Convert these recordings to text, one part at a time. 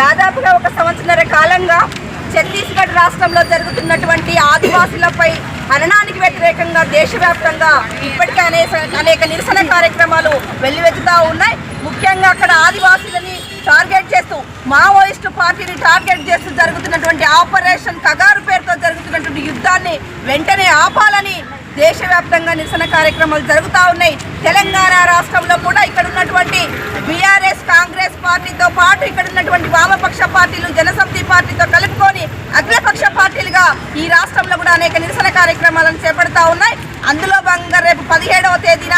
దాదాపుగా ఒక సంవత్సరన్నర కాలంగా ఛత్తీస్గఢ్ రాష్ట్రంలో జరుగుతున్నటువంటి ఆదివాసులపై హననానికి వ్యతిరేకంగా దేశవ్యాప్తంగా ఇప్పటికే అనేక నిరసన కార్యక్రమాలు వెల్లువెత్తుతూ ఉన్నాయి. ముఖ్యంగా అక్కడ ఆదివాసులని టార్గెట్ చేస్తూ మావోయిస్టు పార్టీని టార్గెట్ చేస్తూ జరుగుతున్నటువంటి ఆపరేషన్ కగారు పేరుతో జరుగుతున్నటువంటి యుద్ధాన్ని వెంటనే ఆపాలని దేశవ్యాప్తంగా నిరసన కార్యక్రమాలు జరుగుతూ ఉన్నాయి. తెలంగాణ రాష్ట్రంలో కూడా ఇక్కడ ఉన్నటువంటి బీఆర్ఎస్ కాంగ్రెస్ పార్టీతో పాటు ఇక్కడ ఉన్నటువంటి వామపక్ష పార్టీలు జనసమితి పార్టీతో కలుపుకొని అఖిలపక్ష పార్టీలుగా ఈ రాష్ట్రంలో కూడా అనేక నిరసన కార్యక్రమాలను చేపడతా ఉన్నాయి. అందులో భాగంగా రేపు 17వ తేదీన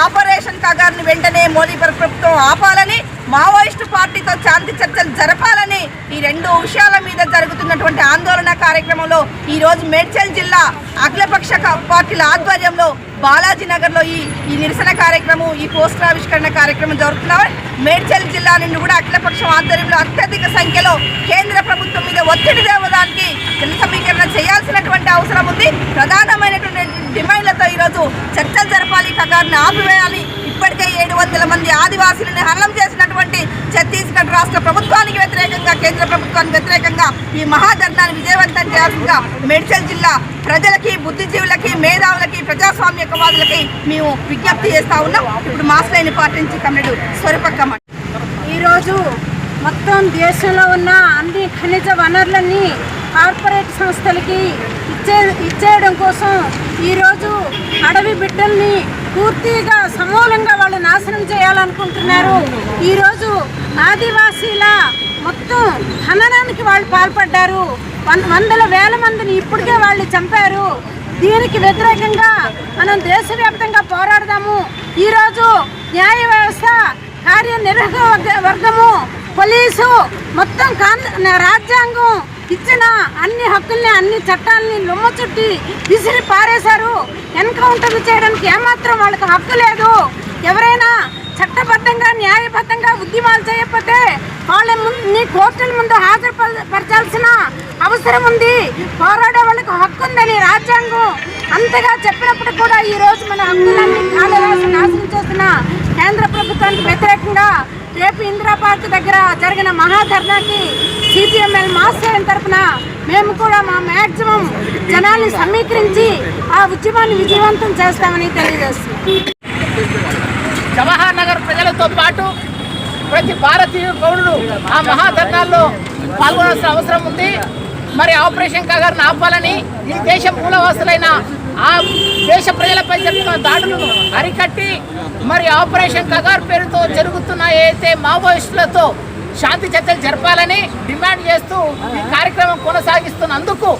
ఆపరేషన్ కగార్ని వెంటనే మోదీ ప్రభుత్వం ఆపాలని, మావోయిస్టు పార్టీతో శాంతి చర్చలు జరపాలని ఈ రెండు విషయాల మీద జరుగుతున్నటువంటి ఆందోళన కార్యక్రమంలో ఈరోజు మేడ్చల్ జిల్లా అఖిలపక్ష పార్టీల ఆధ్వర్యంలో బాలాజీ నగర్లో ఈ నిరసన కార్యక్రమం, ఈ పోస్టర్ ఆవిష్కరణ కార్యక్రమం జరుగుతున్నాయి. మేడ్చల్ జిల్లా నుండి కూడా అఖిలపక్షం ఆధ్వర్యంలో అత్యధిక సంఖ్యలో కేంద్ర ప్రభుత్వం మీద ఒత్తిడి తేవడానికి జన సమీకరణ చేయాల్సినటువంటి అవసరం ఉంది. ప్రధానమైనటువంటి డిమాండ్లతో ఈరోజు చర్చలు జరపాలి, కగార్ని ఆపివేయాలి. ఇప్పటికే 700 మంది ఆదివాసీలను హననం చేసినటువంటి ఛత్తీస్గఢ్ రాష్ట్ర ప్రభుత్వానికి వ్యతిరేకంగా, కేంద్ర ప్రభుత్వానికి వ్యతిరేకంగా ఈ మహాధర్నాన్ని విజయవంతం చేయాల్సిందిగా మేడ్చల్ జిల్లా ప్రజలకి, బుద్ధిజీవులకి, మేధావులకి, ప్రజాస్వామ్యవాదులకి మేము విజ్ఞప్తి చేస్తా ఉన్నాం. ఇప్పుడు మాస్లైన పార్టీ నుంచి కమ్రేడు స్వరూపక్క. ఈరోజు మొత్తం దేశంలో ఉన్న అన్ని ఖనిజ వనరులన్నీ కార్పొరేట్ సంస్థలకి ఇచ్చేయడం కోసం ఈరోజు అడవి బిడ్డల్ని పూర్తిగా సమూలంగా వాళ్ళు నాశనం చేయాలనుకుంటున్నారు. ఈరోజు ఆదివాసీల మొత్తం హననానికి వాళ్ళు పాల్పడ్డారు. వందల వేల మందిని ఇప్పటికే వాళ్ళు చంపారు. దీనికి వ్యతిరేకంగా మనం దేశవ్యాప్తంగా పోరాడదాము. ఈరోజు న్యాయ వ్యవస్థ, కార్యనిర్వాహక వర్గము, పోలీసు మొత్తం రాజ్యాంగం ఇచ్చిన అన్ని హక్కుల్ని, అన్ని చట్టాలని లొమ్మ చుట్టి విసిరి పారేశారు. ఎన్కౌంటర్లు చేయడానికి ఏమాత్రం వాళ్ళకి హక్కు లేదు. ఎవరైనా చట్టబద్ధంగా, న్యాయబద్ధంగా ఉద్యమాలు చేయకపోతే వాళ్ళని కోర్టుల ముందు హాజరుపరచాల్సిన అవసరం ఉంది. పోరాడే వాళ్ళకి హక్కు ఉందని రాజ్యాంగం అంతగా చెప్పినప్పుడు కూడా ఈరోజు మన హక్కులన్నీ కాళరాసి నాశనం చేసిన కేంద్ర ప్రభుత్వానికి వ్యతిరేకంగా రేపు ఇందిరా పార్క్ దగ్గర జరిగిన మహాధర్నాకి సిపిఎంఎల్ మాస్టర్ తరఫున మేము కూడా మా మ్యాక్సిమం జనాల్ని సమీకరించి ఆ ఉద్యమాన్ని విజయవంతం చేస్తామని తెలియజేస్తున్నాం. జవహర్ నగర్ ప్రజలతో పాటు ప్రతి భారతీయ పౌరుడు ఆ మహాధర్నాల్లో పాల్గొనాల్సిన అవసరం ఉంది. మరి ఆపరేషన్ కగార్ని ఆపాలని, ఈ దేశ మూలవాసులైన ఆ దేశ ప్రజలపై జరుగుతున్న దాడులను అరికట్టి మరి ఆపరేషన్ కగార్ పేరుతో జరుగుతున్న ఏదైతే మావోయిస్టులతో శాంతి చర్చలు జరపాలని డిమాండ్ చేస్తూ ఈ కార్యక్రమం కొనసాగిస్తున్నందుకు,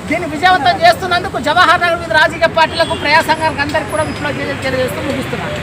దీన్ని విజయవంతం చేస్తున్నందుకు జవహర్ నగర్ వివిధ రాజకీయ పార్టీలకు, ప్రజా సంఘాలకు అందరికీ కూడా విప్లవ తెలియజేస్తూ ముగిస్తున్నారు.